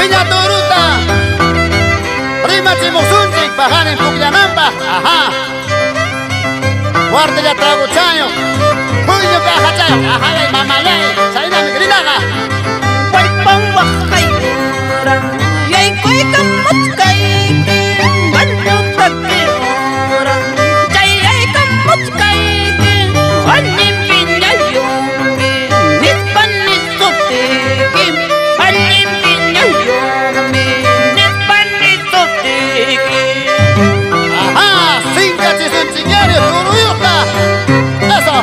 Piña turuta Prima chimusunchik pajanin pukllananpaq. Ajá. Guardia trago chayo puño caja chayo. Ajá, de mamalay sainami grinaga. Walpang wakay orang yay koy kamot kay banyo taki orang jay yay kamot kay anim pinyayongi nit panit sotiki anim pinyayongi nit panit sotiki. Ajá, cinca chisunchiñario turuyuta. Eso.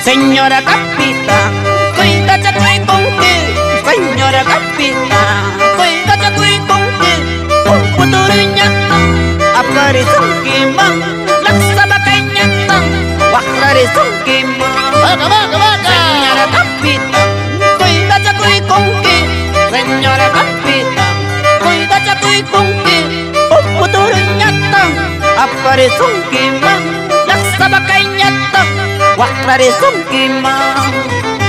Señora capitán, cuídate cuy con que. Señora capitán, cuídate cuy con que. Un futuriñata, apareció quimán. Laksa bakañata, guajarezó quimán. Vaca, vaca, vaca. Señora capitán, cuídate cuy con que. Señora capitán, cuídate cuy con que. Un futuriñata, apareció quimán. Laksa bakañata, guajarezó quimán.